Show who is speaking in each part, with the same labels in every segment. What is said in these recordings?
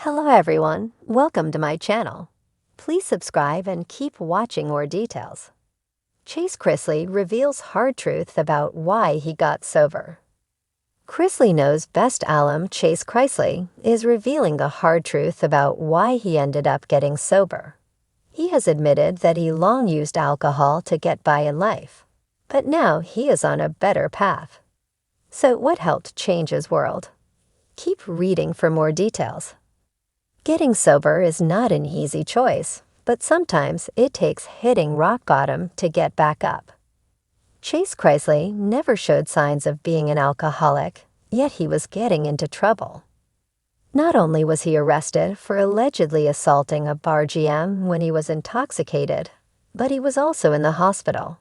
Speaker 1: Hello everyone, welcome to my channel. Please subscribe and keep watching more details. Chase Chrisley reveals hard truth about why he got sober. Chrisley Knows Best alum Chase Chrisley is revealing the hard truth about why he ended up getting sober. He has admitted that he long used alcohol to get by in life, but now he is on a better path. So what helped change his world? Keep reading for more details. Getting sober is not an easy choice, but sometimes it takes hitting rock bottom to get back up. Chase Chrisley never showed signs of being an alcoholic, yet he was getting into trouble. Not only was he arrested for allegedly assaulting a bar GM when he was intoxicated, but he was also in the hospital.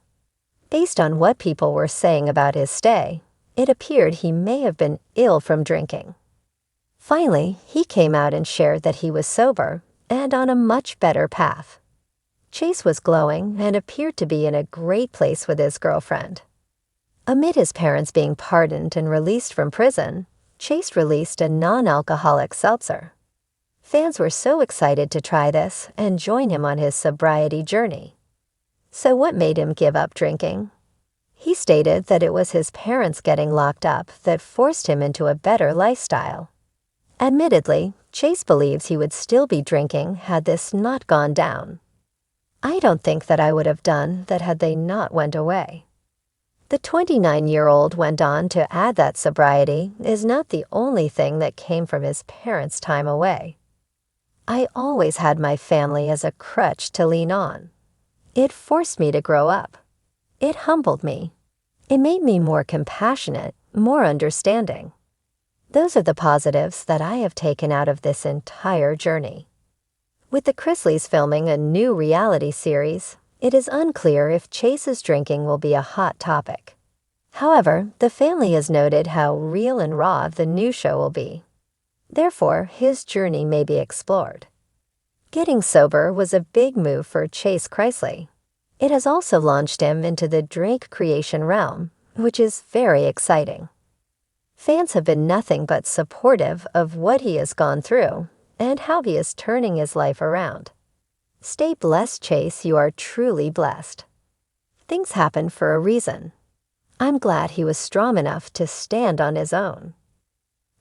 Speaker 1: Based on what people were saying about his stay, it appeared he may have been ill from drinking. Finally, he came out and shared that he was sober and on a much better path. Chase was glowing and appeared to be in a great place with his girlfriend. Amid his parents being pardoned and released from prison, Chase released a non-alcoholic seltzer. Fans were so excited to try this and join him on his sobriety journey. So what made him give up drinking? He stated that it was his parents getting locked up that forced him into a better lifestyle. Admittedly, Chase believes he would still be drinking had this not gone down. I don't think that I would have done that had they not went away. The 29-year-old went on to add that sobriety is not the only thing that came from his parents' time away. I always had my family as a crutch to lean on. It forced me to grow up. It humbled me. It made me more compassionate, more understanding. Those are the positives that I have taken out of this entire journey. With the Chrisleys filming a new reality series, it is unclear if Chase's drinking will be a hot topic. However, the family has noted how real and raw the new show will be. Therefore, his journey may be explored. Getting sober was a big move for Chase Chrisley. It has also launched him into the drink creation realm, which is very exciting. Fans have been nothing but supportive of what he has gone through and how he is turning his life around. Stay blessed, Chase, you are truly blessed. Things happen for a reason. I'm glad he was strong enough to stand on his own.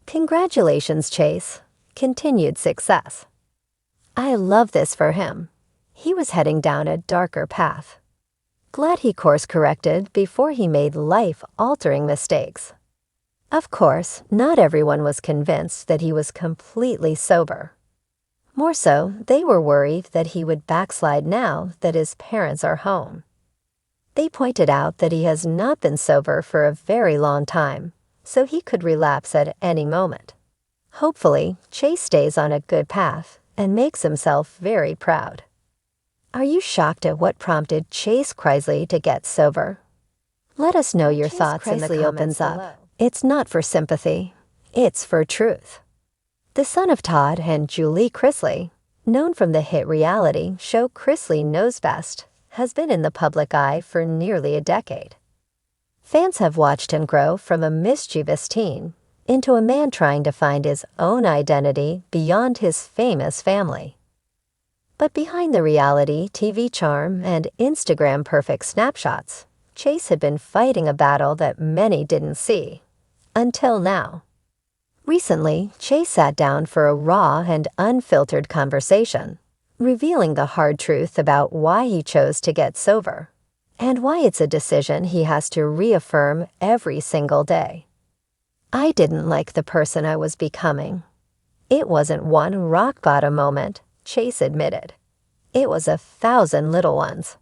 Speaker 1: Congratulations, Chase. Continued success. I love this for him. He was heading down a darker path. Glad he course-corrected before he made life-altering mistakes. Of course, not everyone was convinced that he was completely sober. More so, they were worried that he would backslide now that his parents are home. They pointed out that he has not been sober for a very long time, so he could relapse at any moment. Hopefully, Chase stays on a good path and makes himself very proud. Are you shocked at what prompted Chase Chrisley to get sober? Let us know your thoughts in the comments below. It's not for sympathy, it's for truth. The son of Todd and Julie Chrisley, known from the hit reality show Chrisley Knows Best, has been in the public eye for nearly a decade. Fans have watched him grow from a mischievous teen into a man trying to find his own identity beyond his famous family. But behind the reality TV charm and Instagram perfect snapshots, Chase had been fighting a battle that many didn't see. Until now. Recently, Chase sat down for a raw and unfiltered conversation, revealing the hard truth about why he chose to get sober, and why it's a decision he has to reaffirm every single day. I didn't like the person I was becoming. It wasn't one rock-bottom moment, Chase admitted. It was 1,000 little ones.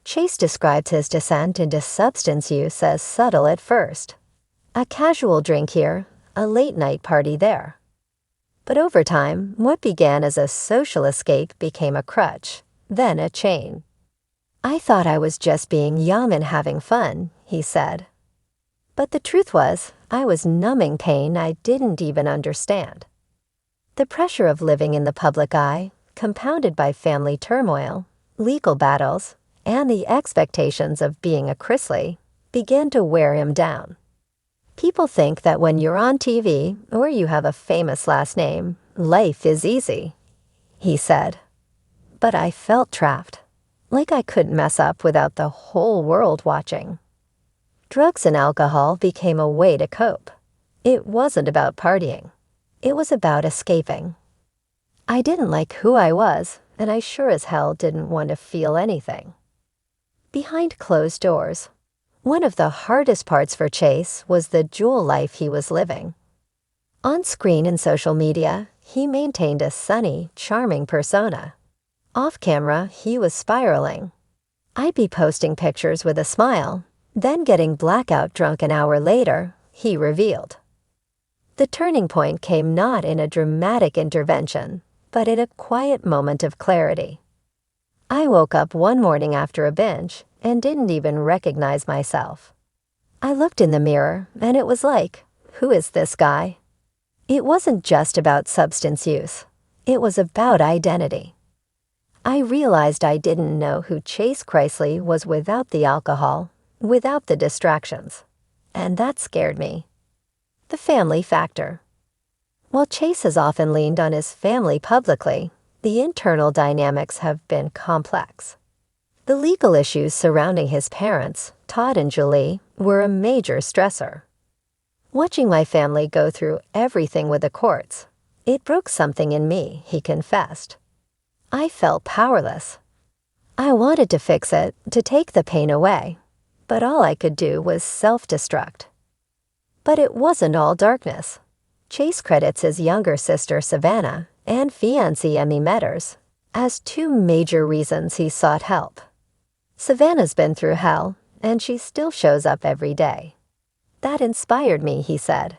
Speaker 1: Chase described his descent into substance use as subtle at first. A casual drink here, a late-night party there. But over time, what began as a social escape became a crutch, then a chain. I thought I was just being young and having fun, he said. But the truth was, I was numbing pain I didn't even understand. The pressure of living in the public eye, compounded by family turmoil, legal battles, and the expectations of being a Chrisley, began to wear him down. People think that when you're on TV or you have a famous last name, life is easy, he said. But I felt trapped, like I couldn't mess up without the whole world watching. Drugs and alcohol became a way to cope. It wasn't about partying. It was about escaping. I didn't like who I was, and I sure as hell didn't want to feel anything. Behind closed doors, one of the hardest parts for Chase was the jewel life he was living. On screen and social media, he maintained a sunny, charming persona. Off camera, he was spiraling. I'd be posting pictures with a smile, then getting blackout drunk an hour later, he revealed. The turning point came not in a dramatic intervention, but in a quiet moment of clarity. I woke up one morning after a binge and didn't even recognize myself. I looked in the mirror, and it was like, who is this guy? It wasn't just about substance use. It was about identity. I realized I didn't know who Chase Chrisley was without the alcohol, without the distractions. And that scared me. The family factor. While Chase has often leaned on his family publicly, the internal dynamics have been complex. The legal issues surrounding his parents, Todd and Julie, were a major stressor. Watching my family go through everything with the courts, it broke something in me, he confessed. I felt powerless. I wanted to fix it, to take the pain away, but all I could do was self-destruct. But it wasn't all darkness. Chase credits his younger sister Savannah and fiancé Emmy Metters as two major reasons he sought help. Savannah's been through hell, and she still shows up every day. That inspired me, he said.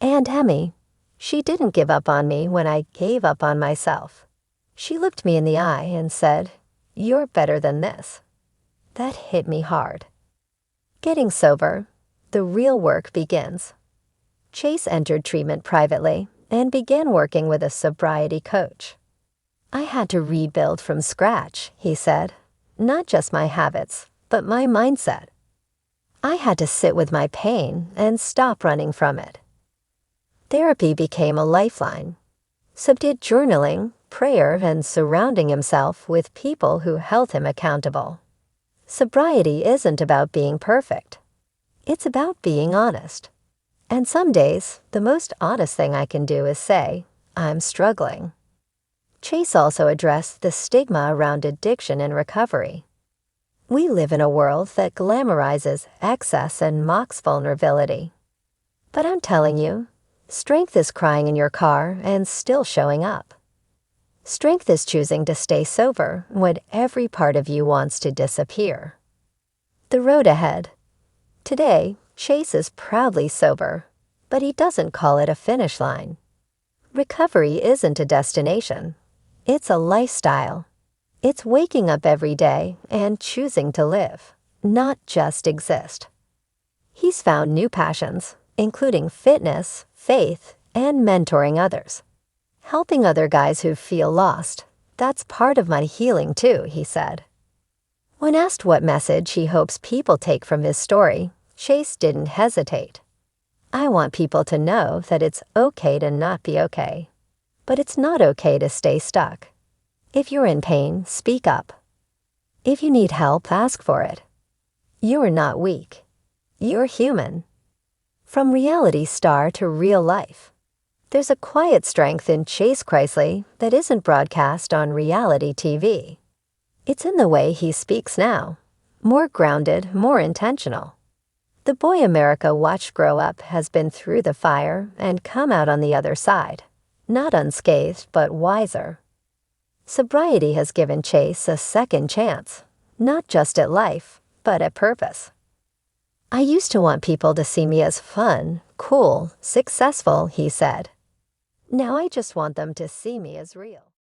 Speaker 1: And Emmy, she didn't give up on me when I gave up on myself. She looked me in the eye and said, "You're better than this." That hit me hard. Getting sober, the real work begins. Chase entered treatment privately and began working with a sobriety coach. I had to rebuild from scratch, he said, not just my habits, but my mindset. I had to sit with my pain and stop running from it. Therapy became a lifeline. So did journaling, prayer, and surrounding himself with people who held him accountable. Sobriety isn't about being perfect. It's about being honest. And some days, the most honest thing I can do is say, I'm struggling. Chase also addressed the stigma around addiction and recovery. We live in a world that glamorizes excess and mocks vulnerability. But I'm telling you, strength is crying in your car and still showing up. Strength is choosing to stay sober when every part of you wants to disappear. The road ahead. Today, Chase is proudly sober, but he doesn't call it a finish line. Recovery isn't a destination. It's a lifestyle. It's waking up every day and choosing to live, not just exist. He's found new passions, including fitness, faith, and mentoring others. Helping other guys who feel lost, that's part of my healing too, he said. When asked what message he hopes people take from his story, Chase didn't hesitate. I want people to know that it's okay to not be okay, but it's not okay to stay stuck. If you're in pain, speak up. If you need help, ask for it. You're not weak. You're human. From reality star to real life, there's a quiet strength in Chase Chrisley that isn't broadcast on reality TV. It's in the way he speaks now, more grounded, more intentional. The boy America watched grow up has been through the fire and come out on the other side, not unscathed but wiser. Sobriety has given Chase a second chance, not just at life, but at purpose. I used to want people to see me as fun, cool, successful, he said. Now I just want them to see me as real.